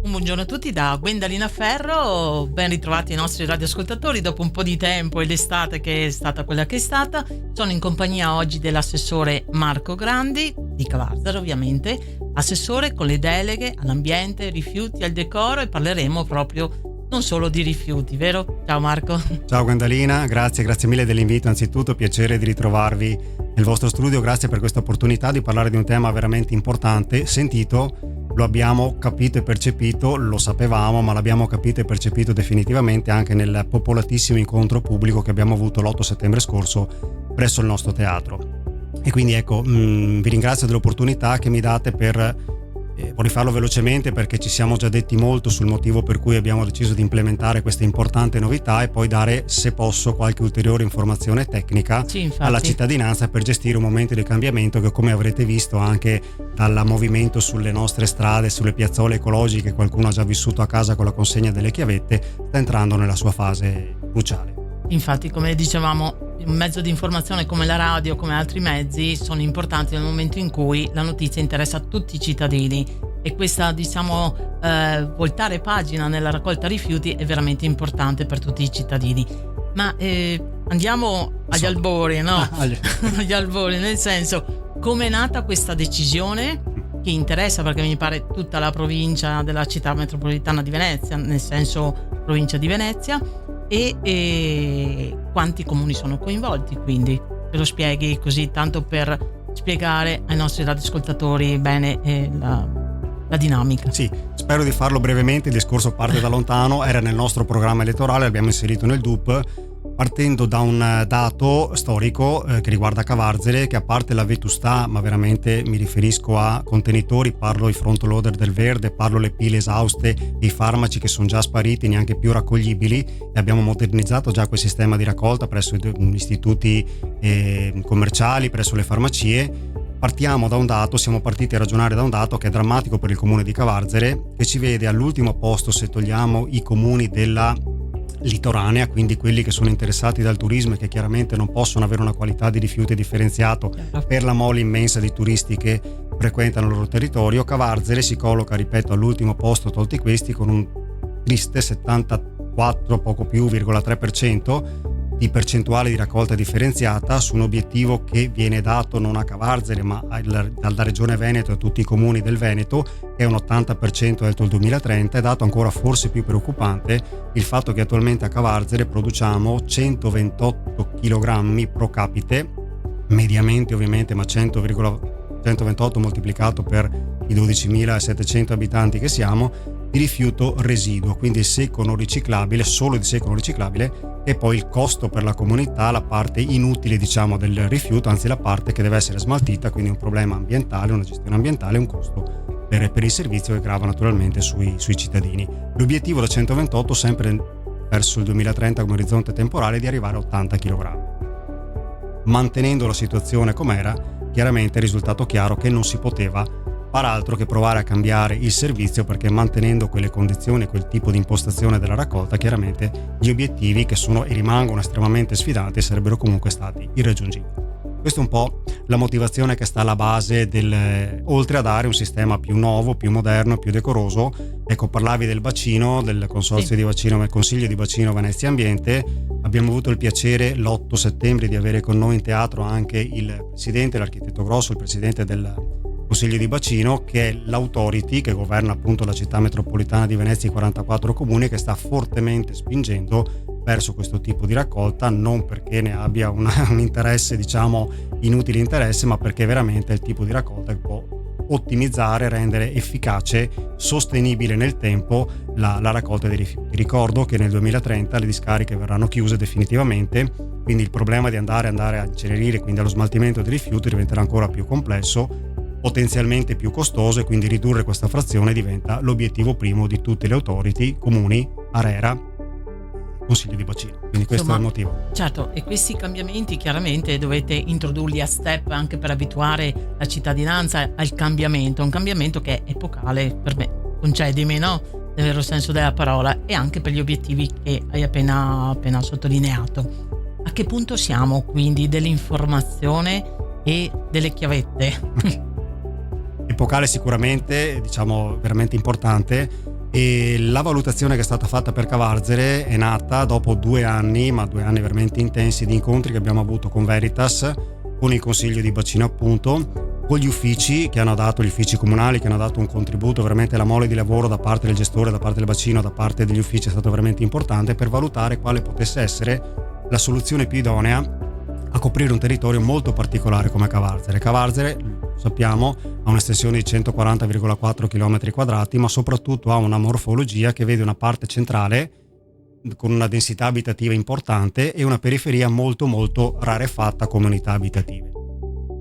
Un buongiorno a tutti da Gwendalina Ferro, ben ritrovati i nostri radioascoltatori dopo un po' di tempo e l'estate che è stata quella che è stata. Sono in compagnia oggi dell'assessore Marco Grandi, di Cavarzero ovviamente, assessore con le deleghe all'ambiente, rifiuti, al decoro, e parleremo proprio non solo di rifiuti, vero? Ciao Marco. Ciao Gwendalina, grazie mille dell'invito, anzitutto piacere di ritrovarvi nel vostro studio, grazie per questa opportunità di parlare di un tema veramente importante, sentito. Lo abbiamo capito e percepito, lo sapevamo, ma l'abbiamo capito e percepito definitivamente anche nel popolatissimo incontro pubblico che abbiamo avuto l'8 settembre scorso presso il nostro teatro. E quindi ecco, vi ringrazio dell'opportunità che mi date per vorrei farlo velocemente perché ci siamo già detti molto sul motivo per cui abbiamo deciso di implementare questa importante novità e poi dare, se posso, qualche ulteriore informazione tecnica alla cittadinanza per gestire un momento di cambiamento che, come avrete visto anche dal movimento sulle nostre strade, sulle piazzole ecologiche, qualcuno ha già vissuto a casa con la consegna delle chiavette, sta entrando nella sua fase cruciale. Infatti, come dicevamo, un mezzo di informazione come la radio, come altri mezzi, sono importanti nel momento in cui la notizia interessa a tutti i cittadini, e questa, voltare pagina nella raccolta rifiuti è veramente importante per tutti i cittadini. Ma andiamo agli albori, no? Agli albori, nel senso, come è nata questa decisione che interessa, perché mi pare tutta la provincia della città metropolitana di Venezia, nel senso provincia di Venezia, e quanti comuni sono coinvolti, quindi te lo spieghi così tanto per spiegare ai nostri radioascoltatori bene la dinamica. Sì, spero di farlo brevemente, il discorso parte da lontano, era nel nostro programma elettorale, l'abbiamo inserito nel DUP partendo da un dato storico che riguarda Cavarzere, che a parte la vetustà, ma veramente mi riferisco a contenitori, parlo i front loader del verde, parlo le pile esauste, i farmaci che sono già spariti, neanche più raccoglibili, e abbiamo modernizzato già quel sistema di raccolta presso gli istituti commerciali, presso le farmacie. Partiamo da un dato, siamo partiti a ragionare da un dato che è drammatico per il comune di Cavarzere, che ci vede all'ultimo posto, se togliamo i comuni della litoranea, quindi quelli che sono interessati dal turismo e che chiaramente non possono avere una qualità di rifiuti differenziato per la mole immensa di turisti che frequentano il loro territorio. Cavarzere si colloca, ripeto, all'ultimo posto tolti questi, con un triste 74, poco più, 3% di percentuale di raccolta differenziata su un obiettivo che viene dato non a Cavarzere ma dalla regione Veneto e a tutti i comuni del Veneto, che è un 80% entro il 2030. È dato ancora forse più preoccupante il fatto che attualmente a Cavarzere produciamo 128 kg pro capite, mediamente ovviamente, ma 128 moltiplicato per i 12.700 abitanti che siamo, di rifiuto residuo, quindi secco non riciclabile, solo di secco non riciclabile, e poi il costo per la comunità, la parte inutile del rifiuto, anzi la parte che deve essere smaltita, quindi un problema ambientale, una gestione ambientale, un costo per il servizio che grava naturalmente sui cittadini. L'obiettivo da 128 sempre verso il 2030 come orizzonte temporale, di arrivare a 80 kg. Mantenendo la situazione com'era, chiaramente è risultato chiaro che non si poteva far altro che provare a cambiare il servizio, perché mantenendo quelle condizioni, quel tipo di impostazione della raccolta, chiaramente gli obiettivi, che sono e rimangono estremamente sfidanti, sarebbero comunque stati irraggiungibili. Questa è un po' la motivazione che sta alla base oltre a dare un sistema più nuovo, più moderno, più decoroso. Ecco, parlavi del bacino, del consorzio di bacino, del Consiglio di Bacino Venezia Ambiente. Abbiamo avuto il piacere l'8 settembre di avere con noi in teatro anche il presidente, l'architetto Grosso, il presidente del Consiglio di Bacino, che è l'autority che governa appunto la città metropolitana di Venezia e i 44 comuni, che sta fortemente spingendo verso questo tipo di raccolta, non perché ne abbia un interesse, inutile interesse, ma perché veramente è il tipo di raccolta che può ottimizzare, rendere efficace, sostenibile nel tempo la raccolta dei rifiuti. Ricordo che nel 2030 le discariche verranno chiuse definitivamente, quindi il problema di andare a incenerire, quindi allo smaltimento dei rifiuti, diventerà ancora più complesso, potenzialmente più costoso, e quindi ridurre questa frazione diventa l'obiettivo primo di tutte le autority, comuni, ARERA, Consiglio di Bacino. Quindi questo è il motivo. Certo, e questi cambiamenti chiaramente dovete introdurli a step anche per abituare la cittadinanza al cambiamento, un cambiamento che è epocale per me, concedimi, no? Nel vero senso della parola, e anche per gli obiettivi che hai appena sottolineato. A che punto siamo quindi dell'informazione e delle chiavette? Epocale sicuramente, veramente importante, E la valutazione che è stata fatta per Cavarzere è nata dopo 2 anni, ma 2 anni veramente intensi, di incontri che abbiamo avuto con Veritas, con il Consiglio di Bacino appunto, con gli uffici che hanno dato, gli uffici comunali che hanno dato un contributo, veramente la mole di lavoro da parte del gestore, da parte del bacino, da parte degli uffici è stato veramente importante per valutare quale potesse essere la soluzione più idonea a coprire un territorio molto particolare come Cavarzere. Cavarzere, sappiamo, ha un'estensione di 140,4 km quadrati, ma soprattutto ha una morfologia che vede una parte centrale con una densità abitativa importante e una periferia molto molto rarefatta come unità abitative.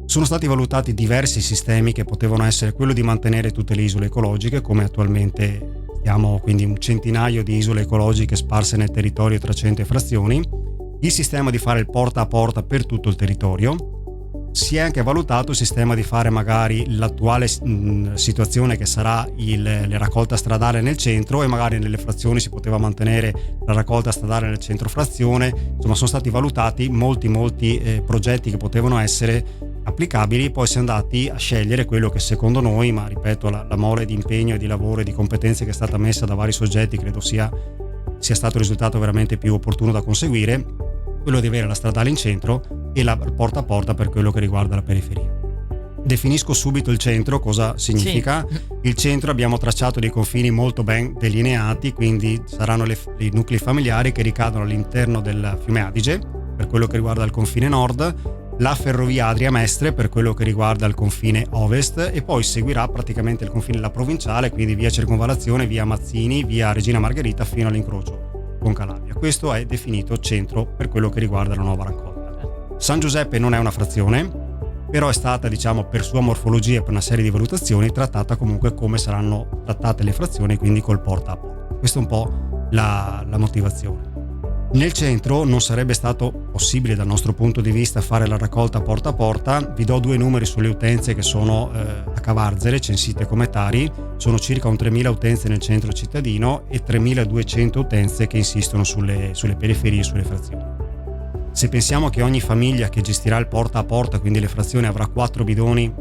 Sono stati valutati diversi sistemi che potevano essere quello di mantenere tutte le isole ecologiche, come attualmente abbiamo quindi un centinaio di isole ecologiche sparse nel territorio tra centri e frazioni, il sistema di fare il porta a porta per tutto il territorio. Si è anche valutato il sistema di fare magari l'attuale situazione che sarà la raccolta stradale nel centro, e magari nelle frazioni si poteva mantenere la raccolta stradale nel centro frazione. Insomma, sono stati valutati molti progetti che potevano essere applicabili. Poi si è andati a scegliere quello che secondo noi, ma ripeto, la mole di impegno e di lavoro e di competenze che è stata messa da vari soggetti credo sia stato il risultato veramente più opportuno da conseguire, quello di avere la stradale in centro e la porta a porta per quello che riguarda la periferia. Definisco subito il centro, cosa significa. Sì. Il centro abbiamo tracciato dei confini molto ben delineati, quindi saranno i nuclei familiari che ricadono all'interno del fiume Adige per quello che riguarda il confine nord, la ferrovia Adria-Mestre per quello che riguarda il confine ovest, e poi seguirà praticamente il confine della provinciale, quindi via Circonvallazione, via Mazzini, via Regina Margherita fino all'incrocio con Calabria. Questo è definito centro per quello che riguarda la nuova raccolta. San Giuseppe non è una frazione, però è stata, diciamo, per sua morfologia e per una serie di valutazioni trattata comunque come saranno trattate le frazioni, quindi col porta a porta. Questa è un po' la motivazione. Nel centro non sarebbe stato possibile dal nostro punto di vista fare la raccolta porta a porta. Vi do 2 numeri sulle utenze che sono a Cavarzere, censite come tali. Sono circa un 3.000 utenze nel centro cittadino e 3.200 utenze che insistono sulle periferie e sulle frazioni. Se pensiamo che ogni famiglia che gestirà il porta a porta, quindi le frazioni, avrà 4 bidoni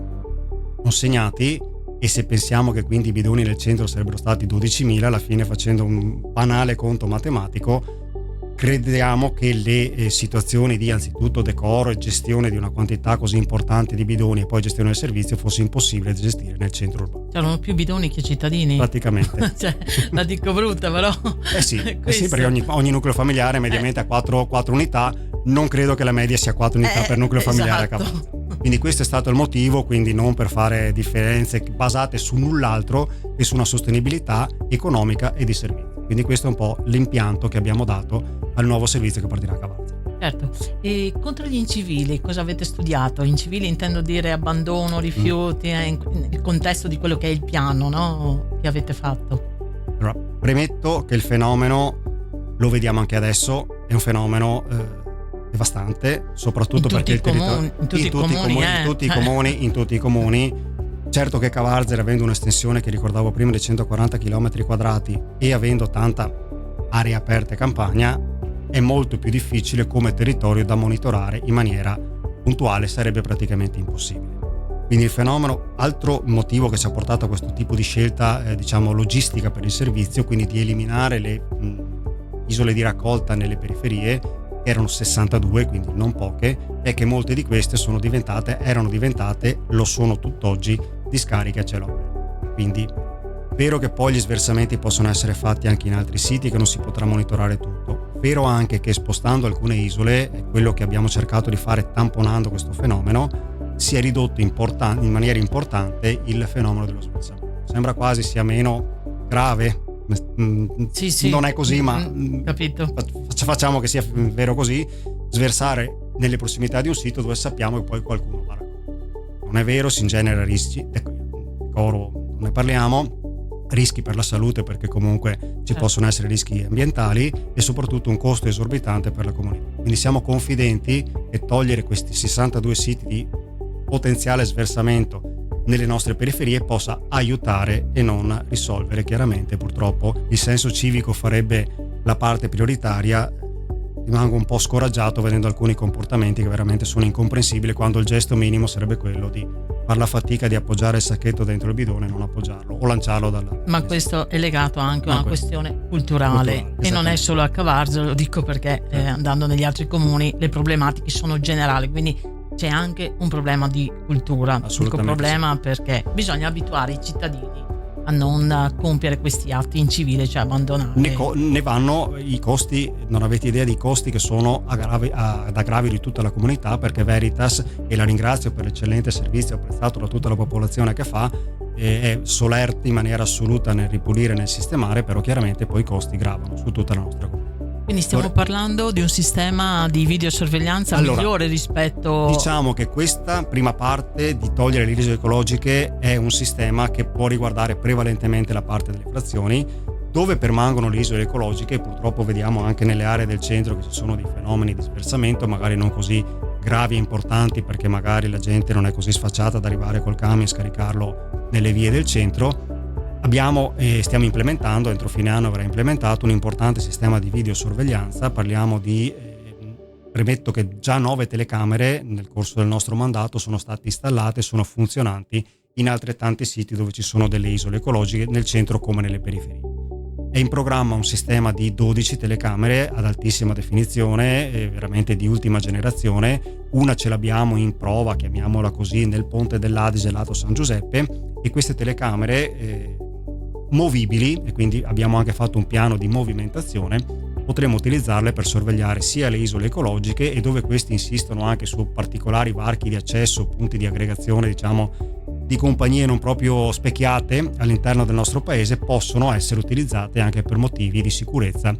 consegnati, e se pensiamo che quindi i bidoni nel centro sarebbero stati 12.000, alla fine, facendo un banale conto matematico, crediamo che le situazioni di anzitutto decoro e gestione di una quantità così importante di bidoni e poi gestione del servizio fosse impossibile da gestire nel centro urbano. C'erano più bidoni che cittadini? Praticamente. Cioè, la dico brutta, però. Sì, perché ogni nucleo familiare mediamente ha 4 unità. Non credo che la media sia 4 unità per nucleo familiare. Esatto. Quindi questo è stato il motivo, quindi non per fare differenze basate su null'altro che su una sostenibilità economica e di servizio. Quindi questo è un po' l'impianto che abbiamo dato al nuovo servizio che partirà a Cavarzere. Certo. E contro gli incivili cosa avete studiato? Incivili intendo dire abbandono, rifiuti, nel contesto di quello che è il piano, no? Che avete fatto. Allora, premetto che il fenomeno, lo vediamo anche adesso, è un fenomeno devastante, soprattutto perché il territorio in tutti i comuni. Certo che Cavarzere, avendo un'estensione che ricordavo prima di 140 km quadrati e avendo tanta area aperta e campagna, è molto più difficile come territorio da monitorare in maniera puntuale, sarebbe praticamente impossibile. Quindi il fenomeno, altro motivo che ci ha portato a questo tipo di scelta logistica per il servizio, quindi di eliminare le isole di raccolta nelle periferie, erano 62, quindi non poche, è che molte di queste erano diventate, lo sono tutt'oggi, discariche a cielo aperto. Quindi vero che poi gli sversamenti possono essere fatti anche in altri siti, che non si potrà monitorare tutto. Vero anche che spostando alcune isole, è quello che abbiamo cercato di fare tamponando questo fenomeno, si è ridotto in maniera importante il fenomeno dello sversamento. Sembra quasi sia meno grave. Sì. Non è così, ma capito. Facciamo che sia vero così. Sversare nelle prossimità di un sito dove sappiamo che poi qualcuno va a raccogliere. Non è vero, si ingenera rischi, decoro non ne parliamo, rischi per la salute, perché comunque ci possono essere rischi ambientali, e soprattutto un costo esorbitante per la comunità. Quindi siamo confidenti che togliere questi 62 siti di potenziale sversamento nelle nostre periferie possa aiutare e non risolvere. Chiaramente, purtroppo, il senso civico farebbe la parte prioritaria. Rimango un po' scoraggiato vedendo alcuni comportamenti che veramente sono incomprensibili, quando il gesto minimo sarebbe quello di far la fatica di appoggiare il sacchetto dentro il bidone e non appoggiarlo o lanciarlo Ma questo è legato anche a una questione culturale e non è solo a Cavarzolo, lo dico perché andando negli altri comuni le problematiche sono generali, quindi c'è anche un problema di cultura. Dico problema perché bisogna abituare i cittadini a non compiere questi atti incivili, cioè abbandonare. Ne vanno i costi, non avete idea dei costi che sono ad aggravio di tutta la comunità, perché Veritas, e la ringrazio per l'eccellente servizio apprezzato da tutta la popolazione che fa, è solerte in maniera assoluta nel ripulire, nel sistemare, però chiaramente poi i costi gravano su tutta la nostra comunità. Quindi stiamo parlando di un sistema di videosorveglianza migliore rispetto... Diciamo che questa prima parte di togliere le isole ecologiche è un sistema che può riguardare prevalentemente la parte delle frazioni, dove permangono le isole ecologiche. Purtroppo vediamo anche nelle aree del centro che ci sono dei fenomeni di sversamento, magari non così gravi e importanti, perché magari la gente non è così sfacciata ad arrivare col camion e scaricarlo nelle vie del centro. Abbiamo e stiamo implementando, entro fine anno avrà implementato un importante sistema di videosorveglianza. Parliamo di, premetto che già 9 telecamere nel corso del nostro mandato sono state installate, sono funzionanti in altrettanti siti dove ci sono delle isole ecologiche, nel centro come nelle periferie. È in programma un sistema di 12 telecamere ad altissima definizione, veramente di ultima generazione. Una ce l'abbiamo in prova, chiamiamola così, nel ponte dell'Adise lato San Giuseppe, e queste telecamere movibili, e quindi abbiamo anche fatto un piano di movimentazione, potremo utilizzarle per sorvegliare sia le isole ecologiche, e dove questi insistono anche su particolari varchi di accesso, punti di aggregazione, diciamo, di compagnie non proprio specchiate all'interno del nostro paese, possono essere utilizzate anche per motivi di sicurezza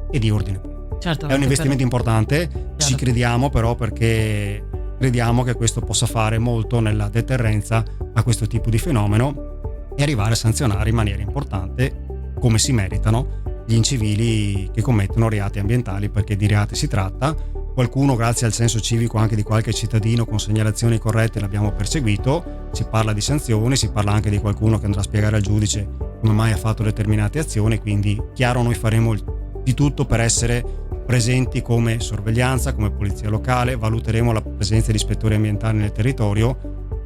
e di ordine pubblico. Certo, è un investimento importante, ci crediamo però, perché crediamo che questo possa fare molto nella deterrenza a questo tipo di fenomeno e arrivare a sanzionare in maniera importante, come si meritano, gli incivili che commettono reati ambientali, perché di reati si tratta. Qualcuno, grazie al senso civico anche di qualche cittadino con segnalazioni corrette, l'abbiamo perseguito. Si parla di sanzioni, si parla anche di qualcuno che andrà a spiegare al giudice come mai ha fatto determinate azioni. Quindi chiaro, noi faremo di tutto per essere presenti come sorveglianza, come polizia locale, valuteremo la presenza di ispettori ambientali nel territorio.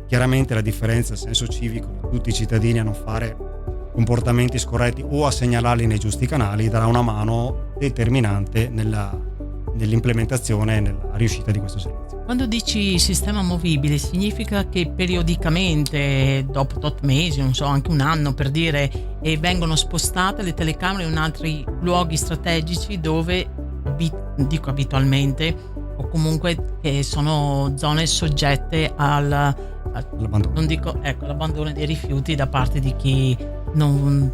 Chiaramente la differenza, il senso civico di tutti i cittadini a non fare comportamenti scorretti o a segnalarli nei giusti canali darà una mano determinante nell'implementazione e nella riuscita di questo servizio. Quando dici sistema movibile, significa che periodicamente, dopo tot mesi, non so, anche un anno per dire, vengono spostate le telecamere in altri luoghi strategici dove, dico abitualmente, o comunque che sono zone soggette l'abbandono dei rifiuti da parte di chi non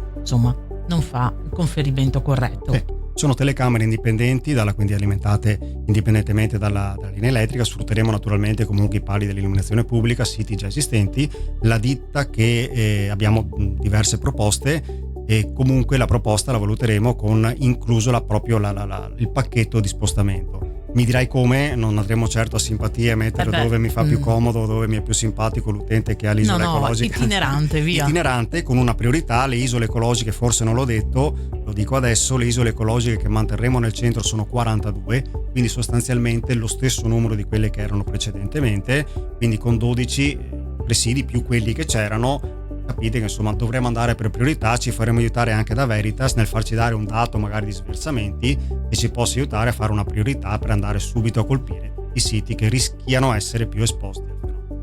fa il conferimento corretto. Sono telecamere indipendenti, quindi alimentate indipendentemente dalla linea elettrica. Sfrutteremo naturalmente comunque i pali dell'illuminazione pubblica, siti già esistenti. La ditta che abbiamo diverse proposte, e comunque la proposta la valuteremo con incluso il pacchetto di spostamento. Mi dirai come, non andremo certo a simpatia a mettere dove mi fa più comodo, dove mi è più simpatico l'utente che ha l'isola ecologica. Itinerante, via. Itinerante, con una priorità. Le isole ecologiche, forse non l'ho detto, lo dico adesso, le isole ecologiche che manterremo nel centro sono 42, quindi sostanzialmente lo stesso numero di quelle che erano precedentemente, quindi con 12 presidi più quelli che c'erano. Capite che insomma dovremo andare per priorità. Ci faremo aiutare anche da Veritas nel farci dare un dato magari di sversamenti che ci possa aiutare a fare una priorità per andare subito a colpire i siti che rischiano essere più esposti.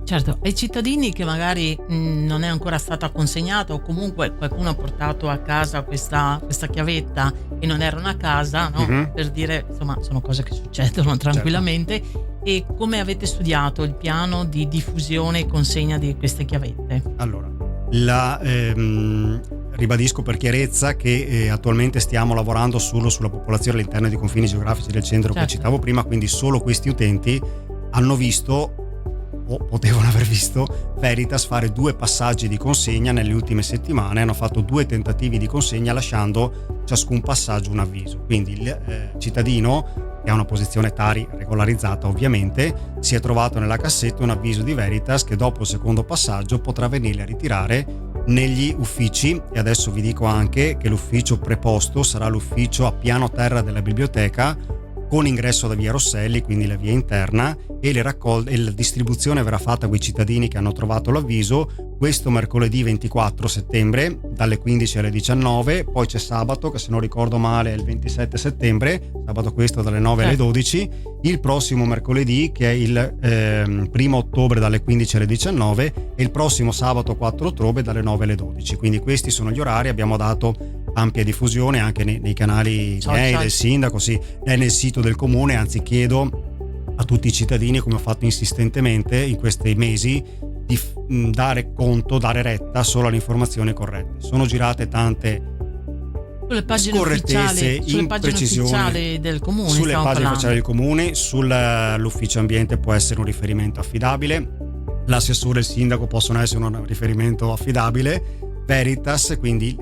Certo, ai cittadini che magari non è ancora stata consegnata, o comunque qualcuno ha portato a casa questa chiavetta e non erano a casa, no? Per dire, insomma, sono cose che succedono tranquillamente. Certo. E come avete studiato il piano di diffusione e consegna di queste chiavette? Allora, ribadisco per chiarezza che attualmente stiamo lavorando solo sulla popolazione all'interno dei confini geografici del centro, certo, che citavo prima, quindi solo questi utenti hanno visto o potevano aver visto Veritas fare 2 passaggi di consegna nelle ultime settimane. Hanno fatto 2 tentativi di consegna lasciando ciascun passaggio un avviso, quindi il cittadino che ha una posizione Tari regolarizzata ovviamente si è trovato nella cassetta un avviso di Veritas che dopo il secondo passaggio potrà venire a ritirare negli uffici. E adesso vi dico anche che l'ufficio preposto sarà l'ufficio a piano terra della biblioteca, con ingresso da via Rosselli, quindi la via interna, e la distribuzione verrà fatta con i cittadini che hanno trovato l'avviso questo mercoledì 24 settembre dalle 15 alle 19. Poi c'è sabato, che se non ricordo male è il 27 settembre, sabato questo dalle 9 alle 12, il prossimo mercoledì che è il 1 ottobre dalle 15 alle 19 e il prossimo sabato 4 ottobre dalle 9 alle 12. Quindi questi sono gli orari, abbiamo dato ampia diffusione anche nei canali miei, del sindaco, sì, è nel sito del comune, anzi chiedo a tutti i cittadini, come ho fatto insistentemente in questi mesi, di dare retta solo alle informazioni corrette. Sono girate tante sulle pagine scorrettezze, ufficiali del comune, sulle pagine ufficiali del comune, sull'ufficio ambiente può essere un riferimento affidabile, l'assessore e il sindaco possono essere un riferimento affidabile, Veritas, quindi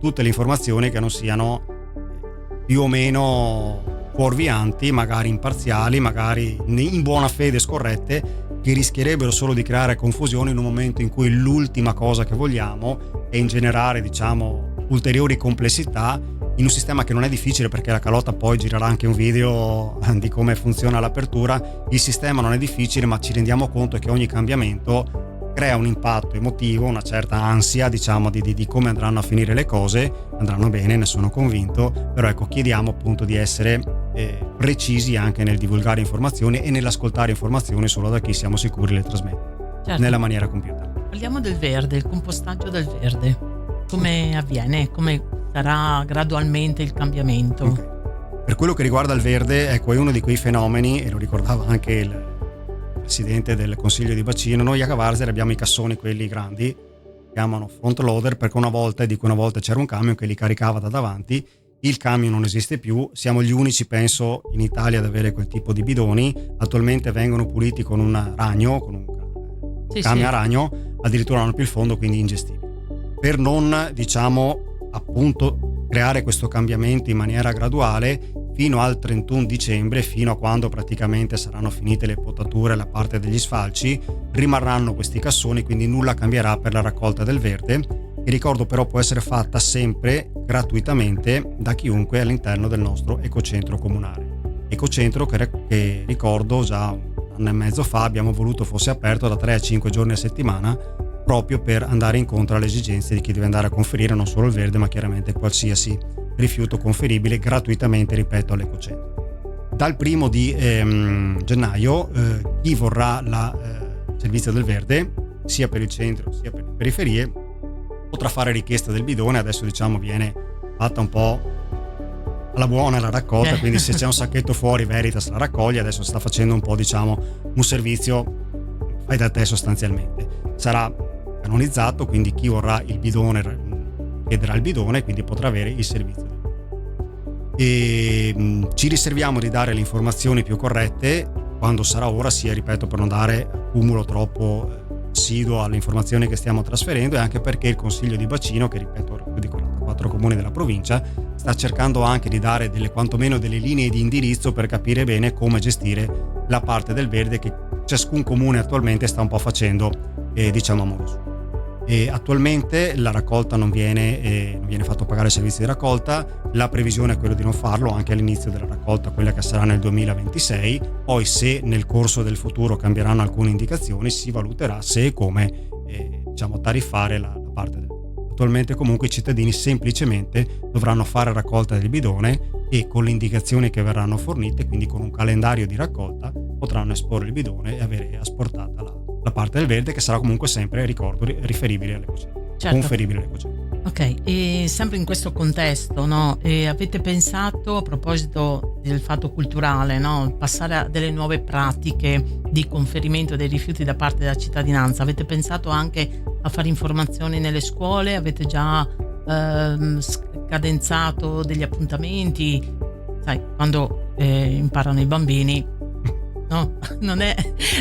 tutte le informazioni che non siano più o meno fuorvianti, magari imparziali, magari in buona fede scorrette, che rischierebbero solo di creare confusione in un momento in cui l'ultima cosa che vogliamo è ingenerare, ulteriori complessità in un sistema che non è difficile, perché la Carlotta poi girerà anche un video di come funziona l'apertura. Il sistema non è difficile, ma ci rendiamo conto che ogni cambiamento crea un impatto emotivo, una certa ansia di come andranno a finire le cose. Andranno bene, ne sono convinto, però ecco, chiediamo appunto di essere precisi anche nel divulgare informazioni e nell'ascoltare informazioni solo da chi siamo sicuri le trasmette nella maniera compiuta. Parliamo del verde, il compostaggio del verde, come avviene, come sarà gradualmente il cambiamento? Okay. Per quello che riguarda il verde, ecco, è uno di quei fenomeni, e lo ricordava anche il presidente del consiglio di bacino. Noi a Cavarzere abbiamo i cassoni, quelli grandi, chiamano front loader, perché una volta c'era un camion che li caricava da davanti. Il camion non esiste più, siamo gli unici, penso, in Italia ad avere quel tipo di bidoni. Attualmente vengono puliti con un ragno, con un camion a ragno, addirittura non hanno più il fondo, quindi ingestibili. Per non, appunto, creare questo cambiamento in maniera graduale, fino al 31 dicembre, fino a quando praticamente saranno finite le potature e la parte degli sfalci, rimarranno questi cassoni, quindi nulla cambierà per la raccolta del verde, che ricordo però può essere fatta sempre gratuitamente da chiunque all'interno del nostro ecocentro comunale. Ecocentro che ricordo già un anno e mezzo fa abbiamo voluto fosse aperto da 3 a 5 giorni a settimana, proprio per andare incontro alle esigenze di chi deve andare a conferire non solo il verde, ma chiaramente qualsiasi rifiuto conferibile gratuitamente, ripeto, all'ecocentro. Dal 1 di gennaio chi vorrà il servizio del verde, sia per il centro sia per le periferie, potrà fare richiesta del bidone. Adesso viene fatta un po' alla buona la raccolta, quindi se c'è un sacchetto fuori Veritas la raccoglie. Adesso sta facendo un po' un servizio fai da te sostanzialmente. Sarà canonizzato, quindi chi vorrà il bidone chiederà il bidone, quindi potrà avere il servizio. E ci riserviamo di dare le informazioni più corrette quando sarà ora, sia, ripeto, per non dare accumulo troppo assiduo alle informazioni che stiamo trasferendo, e anche perché il Consiglio di Bacino, che ripeto più di 44 comuni della provincia, sta cercando anche di dare quantomeno delle linee di indirizzo per capire bene come gestire la parte del verde che ciascun comune attualmente sta un po' facendo a modo suo. E attualmente la raccolta non viene fatto pagare il servizio di raccolta. La previsione è quella di non farlo anche all'inizio della raccolta, quella che sarà nel 2026. Poi, se nel corso del futuro cambieranno alcune indicazioni, si valuterà se e come tariffare la parte del. Attualmente comunque i cittadini semplicemente dovranno fare raccolta del bidone, e con le indicazioni che verranno fornite, quindi con un calendario di raccolta, potranno esporre il bidone e avere asportata la parte del verde, che sarà comunque sempre, ricordo, riferibile all'ecocentro, conferibile all'ecocentro. Ok, e sempre in questo contesto, no? Avete pensato, a proposito del fatto culturale, no? Passare a delle nuove pratiche di conferimento dei rifiuti da parte della cittadinanza, avete pensato anche a fare informazioni nelle scuole? Avete già cadenzato degli appuntamenti? Sai, quando imparano i bambini, no? Non è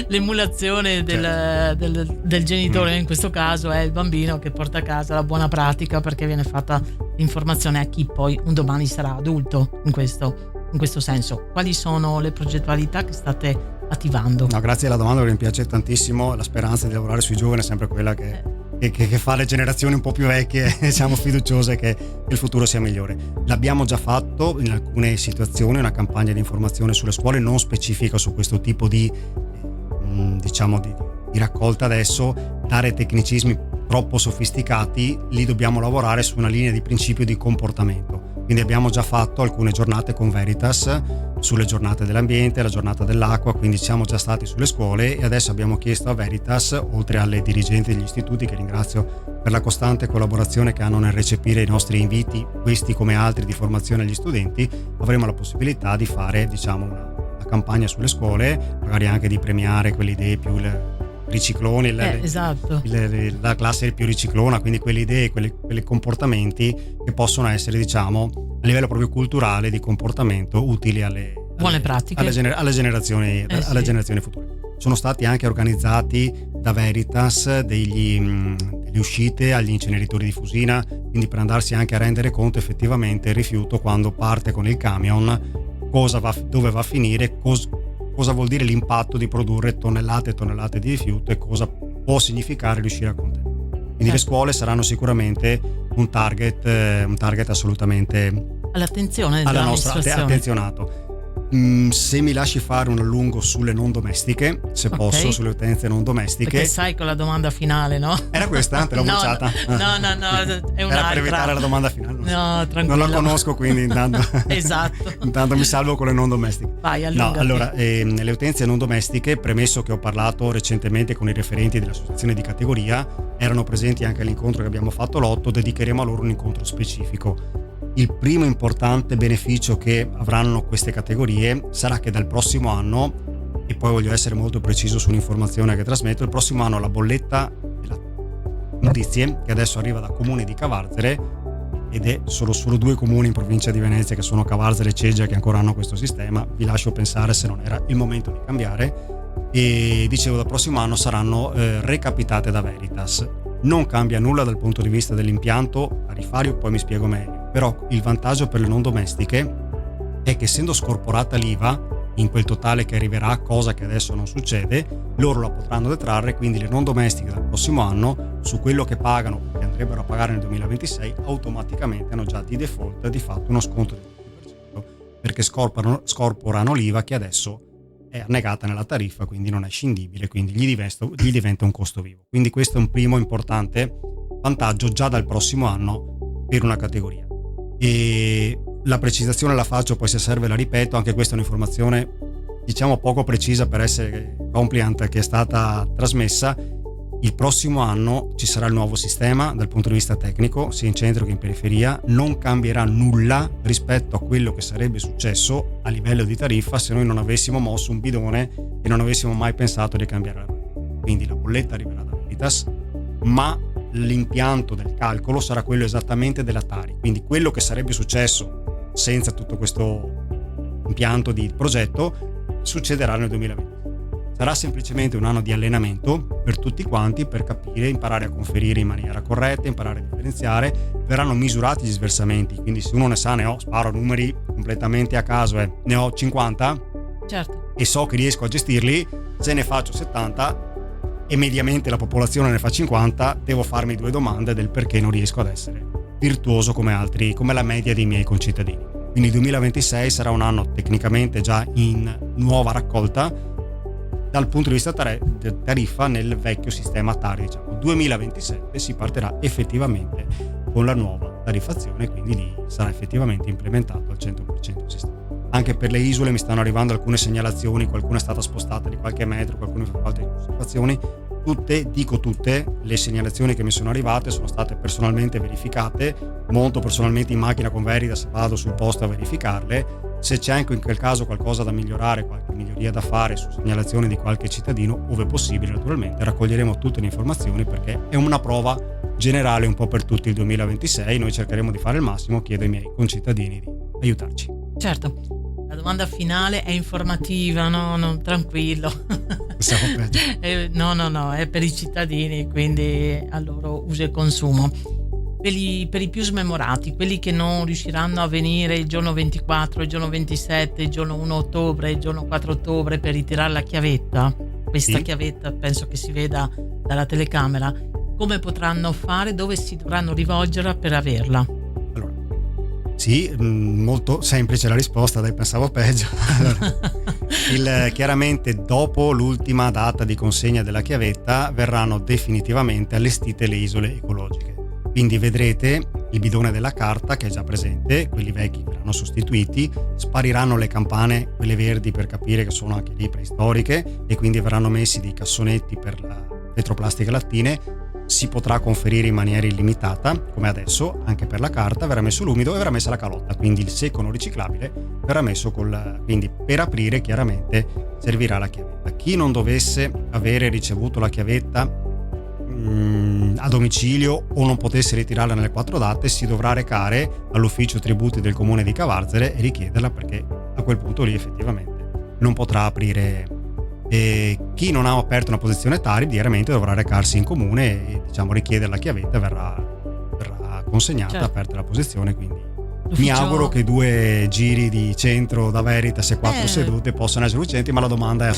l'emulazione del genitore, in questo caso è il bambino che porta a casa la buona pratica, perché viene fatta l'informazione a chi poi un domani sarà adulto in questo senso. Quali sono le progettualità che state attivando? No, grazie alla domanda, perché mi piace tantissimo. La speranza di lavorare sui giovani è sempre quella che che fa le generazioni un po' più vecchie e siamo fiduciose che il futuro sia migliore. L'abbiamo già fatto in alcune situazioni, una campagna di informazione sulle scuole non specifica su questo tipo di raccolta. Adesso dare tecnicismi troppo sofisticati, lì dobbiamo lavorare su una linea di principio di comportamento. Quindi abbiamo già fatto alcune giornate con Veritas sulle giornate dell'ambiente, la giornata dell'acqua, quindi siamo già stati sulle scuole e adesso abbiamo chiesto a Veritas, oltre alle dirigenti degli istituti che ringrazio per la costante collaborazione che hanno nel recepire i nostri inviti, questi come altri di formazione agli studenti, avremo la possibilità di fare una campagna sulle scuole, magari anche di premiare quelle idee più ricicloni, esatto. La classe più riciclona, quindi quelle idee, quei comportamenti che possono essere a livello proprio culturale di comportamento utili alle buone pratiche alle generazioni future. Sono stati anche organizzati da Veritas delle uscite agli inceneritori di Fusina, quindi per andarsi anche a rendere conto effettivamente il rifiuto quando parte con il camion, dove va a finire, cosa vuol dire l'impatto di produrre tonnellate e tonnellate di rifiuto e cosa può significare riuscire a contenere. Quindi le scuole saranno sicuramente un target assolutamente all'attenzione alla della nostra attenzionato. Se mi lasci fare un allungo sulle non domestiche, se posso, sulle utenze non domestiche. Perché sai con la domanda finale, no? Era questa? Te l'ho bruciata? No, è un'altra. Era per evitare la domanda finale. No, tranquillo. Non la conosco, quindi intanto, esatto. Intanto mi salvo con le non domestiche. Vai, allungati. No, allora, le utenze non domestiche, premesso che ho parlato recentemente con i referenti dell'associazione di categoria, erano presenti anche all'incontro che abbiamo fatto l'8, dedicheremo a loro un incontro specifico. Il primo importante beneficio che avranno queste categorie sarà che dal prossimo anno, e poi voglio essere molto preciso sull'informazione che trasmetto, il prossimo anno la bolletta della notizie, che adesso arriva da Comune di Cavarzere, ed è solo 2 comuni in provincia di Venezia che sono Cavarzere e Ceggia che ancora hanno questo sistema, vi lascio pensare se non era il momento di cambiare, e dicevo dal prossimo anno saranno recapitate da Veritas. Non cambia nulla dal punto di vista dell'impianto tariffario, poi mi spiego meglio. Però il vantaggio per le non domestiche è che essendo scorporata l'IVA in quel totale che arriverà, cosa che adesso non succede, loro la potranno detrarre, quindi le non domestiche dal prossimo anno su quello che pagano, che andrebbero a pagare nel 2026, automaticamente hanno già di default di fatto uno sconto del 20%, perché scorporano l'IVA che adesso è annegata nella tariffa, quindi non è scindibile, quindi gli diventa un costo vivo. Quindi questo è un primo importante vantaggio già dal prossimo anno per una categoria. E la precisazione la faccio, poi se serve la ripeto, anche questa è un'informazione poco precisa per essere compliant che è stata trasmessa. Il prossimo anno ci sarà il nuovo sistema dal punto di vista tecnico, sia in centro che in periferia, non cambierà nulla rispetto a quello che sarebbe successo a livello di tariffa se noi non avessimo mosso un bidone e non avessimo mai pensato di cambiare la tariffa. Quindi la bolletta arriverà da Veritas, ma l'impianto del calcolo sarà quello esattamente della Tari, quindi quello che sarebbe successo senza tutto questo impianto di progetto succederà nel 2020. Sarà semplicemente un anno di allenamento per tutti quanti, per capire, imparare a conferire in maniera corretta, imparare a differenziare. Verranno misurati gli sversamenti, quindi se uno ne sa, sparo numeri completamente a caso, ne ho 50, certo, e so che riesco a gestirli. Se ne faccio 70 e mediamente la popolazione ne fa 50, devo farmi 2 domande del perché non riesco ad essere virtuoso come la media dei miei concittadini. Quindi il 2026 sarà un anno tecnicamente già in nuova raccolta dal punto di vista tariffa nel vecchio sistema Tari. 2027 si partirà effettivamente con la nuova tariffazione, quindi lì sarà effettivamente implementato al 100% il sistema. Anche per le isole mi stanno arrivando alcune segnalazioni, qualcuna è stata spostata di qualche metro, qualcuno fa altre osservazioni. Tutte le segnalazioni che mi sono arrivate sono state personalmente verificate, monto personalmente in macchina con Veritas, vado sul posto a verificarle. Se c'è anche in quel caso qualcosa da migliorare, qualche miglioria da fare su segnalazioni di qualche cittadino, ove possibile naturalmente, raccoglieremo tutte le informazioni perché è una prova generale un po' per tutti il 2026, noi cercheremo di fare il massimo, chiedo ai miei concittadini di aiutarci. Certo, la domanda finale è informativa, no, tranquillo. No, è per i cittadini, quindi a loro uso e consumo. Per i più smemorati, quelli che non riusciranno a venire il giorno 24, il giorno 27, il giorno 1 ottobre, il giorno 4 ottobre per ritirare la chiavetta, questa chiavetta penso che si veda dalla telecamera, come potranno fare, dove si dovranno rivolgere per averla? Allora, sì, molto semplice la risposta, dai, pensavo peggio. Allora, chiaramente dopo l'ultima data di consegna della chiavetta verranno definitivamente allestite le isole ecologiche. Quindi vedrete il bidone della carta che è già presente, quelli vecchi verranno sostituiti, spariranno le campane, quelle verdi per capire che sono anche lì preistoriche, e quindi verranno messi dei cassonetti per la vetroplastica lattine. Si potrà conferire in maniera illimitata, come adesso, anche per la carta, verrà messo l'umido e verrà messa la calotta, quindi il secco non riciclabile verrà messo quindi per aprire chiaramente servirà la chiavetta. Chi non dovesse avere ricevuto la chiavetta a domicilio o non potesse ritirarla nelle 4 date, si dovrà recare all'ufficio tributi del comune di Cavarzere e richiederla, perché a quel punto lì effettivamente non potrà aprire. E chi non ha aperto una posizione TARI chiaramente dovrà recarsi in comune e richiedere la chiavetta, verrà consegnata, certo, aperta la posizione. Quindi mi auguro che 2 giri di centro da Veritas e 4 sedute possano essere sufficienti, ma la domanda è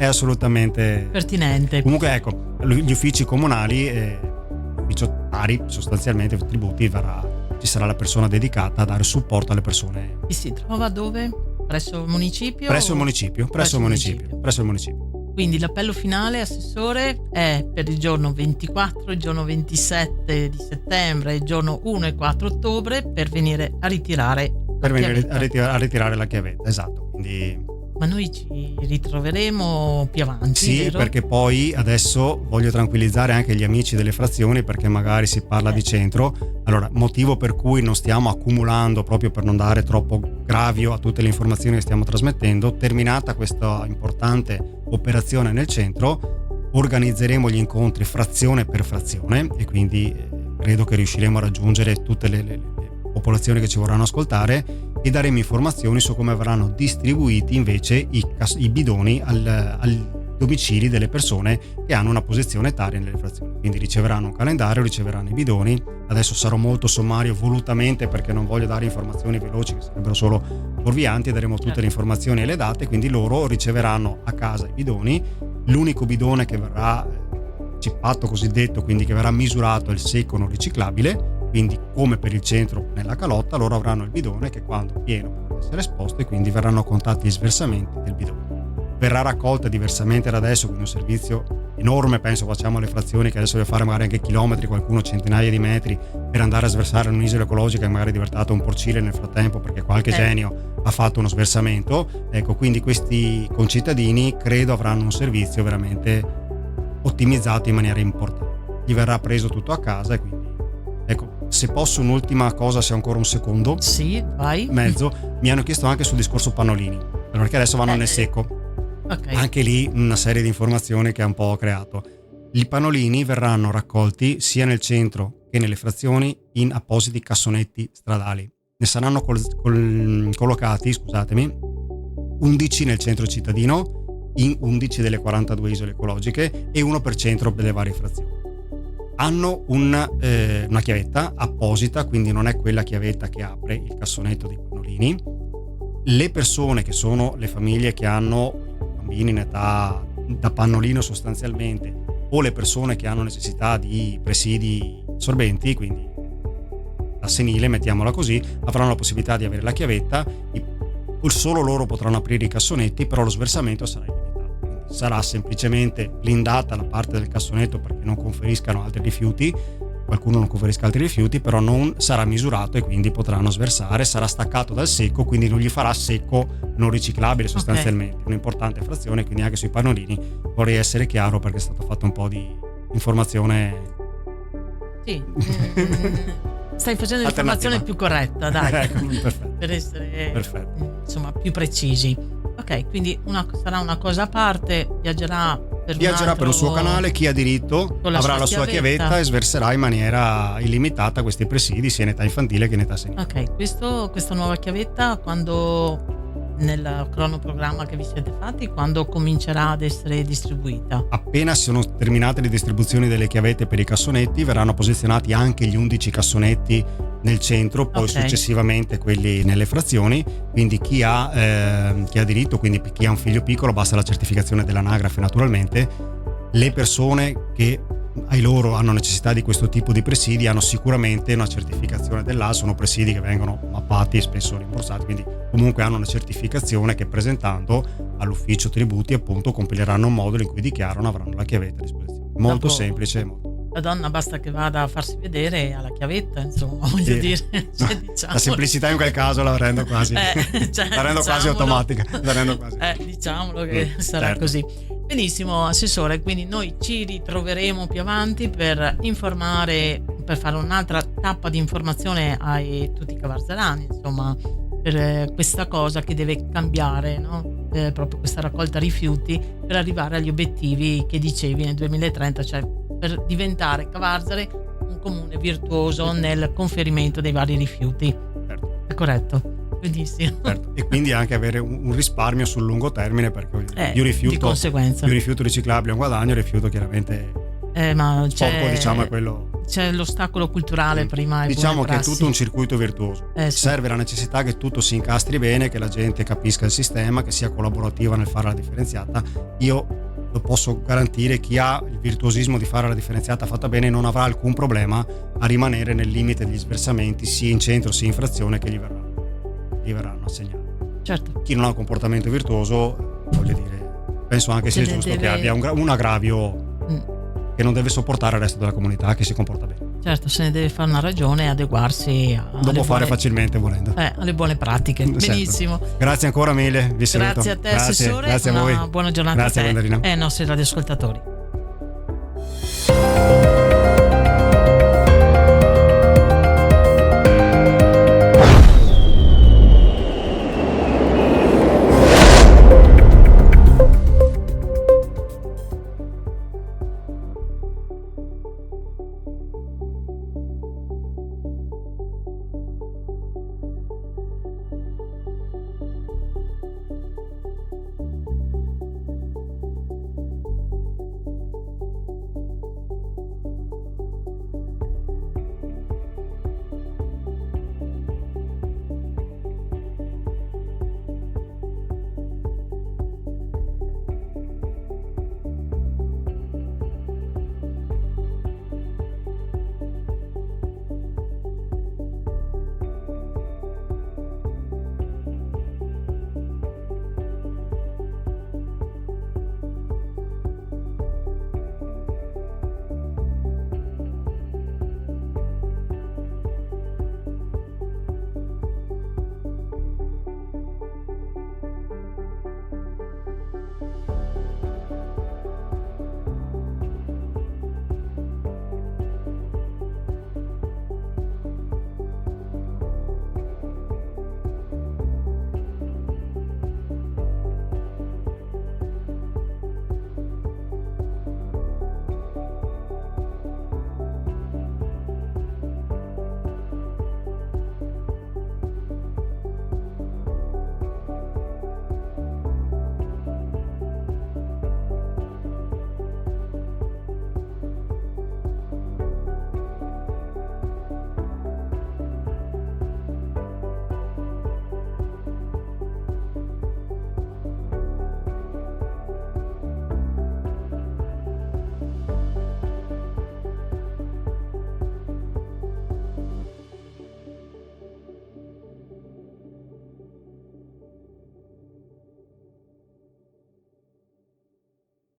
assolutamente pertinente. Comunque ecco, gli uffici comunali, l'ufficio TARI sostanzialmente tributi, ci sarà la persona dedicata a dare supporto alle persone. E si trova dove? Presso il municipio? Presso il municipio. Quindi l'appello finale, Assessore, è per il giorno 24, il giorno 27 di settembre, il giorno 1 e 4 ottobre per venire a ritirare a ritirare la chiavetta, esatto. Quindi ma noi ci ritroveremo più avanti, sì, vero? Perché poi adesso voglio tranquillizzare anche gli amici delle frazioni, perché magari si parla di centro. Allora, motivo per cui non stiamo accumulando, proprio per non dare troppo gravio a tutte le informazioni che stiamo trasmettendo, terminata questa importante operazione nel centro, organizzeremo gli incontri frazione per frazione, e quindi credo che riusciremo a raggiungere tutte le popolazioni che ci vorranno ascoltare, e daremo informazioni su come verranno distribuiti invece i bidoni al domicili delle persone che hanno una posizione TARI nelle frazioni. Quindi riceveranno un calendario, riceveranno i bidoni. Adesso sarò molto sommario volutamente, perché non voglio dare informazioni veloci che sarebbero solo fuorvianti, e daremo tutte le informazioni e le date. Quindi loro riceveranno a casa i bidoni. L'unico bidone che verrà chippato cosiddetto, quindi che verrà misurato, è il secco non riciclabile. Quindi, come per il centro nella calotta, loro avranno il bidone che quando è pieno potrà essere esposto, e quindi verranno contati gli sversamenti del bidone. Verrà raccolta diversamente da adesso, quindi un servizio enorme, penso facciamo alle frazioni che adesso deve fare magari anche chilometri, qualcuno centinaia di metri, per andare a sversare in un'isola ecologica che magari è diventato un porcile nel frattempo perché qualche genio ha fatto uno sversamento. Ecco, quindi questi concittadini credo avranno un servizio veramente ottimizzato in maniera importante. Gli verrà preso tutto a casa, e quindi ecco, se posso un'ultima cosa, se ho ancora un secondo. Sì, vai. Mezzo. Mi hanno chiesto anche sul discorso pannolini, perché adesso vanno nel secco. Okay. Anche lì una serie di informazioni che ha un po' creato. I pannolini verranno raccolti sia nel centro che nelle frazioni in appositi cassonetti stradali. Ne saranno collocati, 11 nel centro cittadino, in 11 delle 42 isole ecologiche, e uno per centro delle varie frazioni. Hanno una chiavetta apposita, quindi non è quella chiavetta che apre il cassonetto dei pannolini. Le persone che sono le famiglie che hanno bambini in età da pannolino sostanzialmente, o le persone che hanno necessità di presidi assorbenti, quindi da senile, mettiamola così, avranno la possibilità di avere la chiavetta. Solo loro potranno aprire i cassonetti, però lo sversamento sarà illimitato. Quindi sarà semplicemente blindata la parte del cassonetto perché non conferiscano altri rifiuti, qualcuno non conferisca altri rifiuti, però non sarà misurato e quindi potranno sversare. Sarà staccato dal secco, quindi non gli farà secco non riciclabile sostanzialmente. Okay. Un'importante frazione, quindi anche sui pannolini vorrei essere chiaro, perché è stato fatto un po' di informazione. Sì. Stai facendo l'informazione più corretta, dai. Perfetto. Per essere insomma più precisi. Ok, quindi sarà una cosa a parte, viaggerà per un suo canale. Chi ha diritto avrà la sua chiavetta e sverserà in maniera illimitata questi presidi, sia in età infantile che in età senile. Ok, questa nuova chiavetta, quando nel cronoprogramma che vi siete fatti, quando comincerà ad essere distribuita? Appena sono terminate le distribuzioni delle chiavette per i cassonetti, verranno posizionati anche gli 11 cassonetti nel centro, poi successivamente quelli nelle frazioni. Quindi chi ha diritto, quindi chi ha un figlio piccolo, basta la certificazione dell'anagrafe naturalmente. Le persone che hanno necessità di questo tipo di presidi, hanno sicuramente una certificazione dell'AS, sono presidi che vengono mappati e spesso rimborsati, quindi comunque hanno una certificazione che, presentando all'ufficio tributi, appunto compileranno un modulo in cui dichiarano, avranno la chiavetta a disposizione. Molto semplice, molto. La donna basta che vada a farsi vedere alla chiavetta, insomma, voglio dire. Cioè, la semplicità in quel caso la rendo quasi, la rendo quasi automatica. La rendo quasi. Diciamolo che sarà certo. così. Benissimo, Assessore, quindi noi ci ritroveremo più avanti per informare, per fare un'altra tappa di informazione a tutti i cavarzerani, insomma, per questa cosa che deve cambiare, no? Proprio questa raccolta rifiuti per arrivare agli obiettivi che dicevi nel 2030, cioè per diventare Cavarzere un comune virtuoso nel conferimento dei vari rifiuti. Certo. È corretto? Benissimo. Certo. E quindi anche avere un risparmio sul lungo termine, perché io rifiuto, di conseguenza, io rifiuto riciclabile è un guadagno, rifiuto chiaramente ma poco, diciamo, è quello. C'è l'ostacolo culturale prima. Diciamo che è tutto un circuito virtuoso. Sì. Serve la necessità che tutto si incastri bene, che la gente capisca il sistema, che sia collaborativa nel fare la differenziata. Io lo posso garantire, chi ha il virtuosismo di fare la differenziata fatta bene non avrà alcun problema a rimanere nel limite degli sversamenti sia in centro sia in frazione che gli verranno assegnati. Certo. Chi non ha un comportamento virtuoso, voglio dire, penso anche sia giusto che abbia un aggravio che non deve sopportare il resto della comunità, che si comporta bene. Certo, se ne deve fare una ragione e adeguarsi lo può fare facilmente volendo. Alle buone pratiche. Certo. Benissimo. Grazie ancora mille, vi saluto. Grazie a te, Assessore. Grazie a voi. Buona giornata grazie a te e ai nostri radioascoltatori.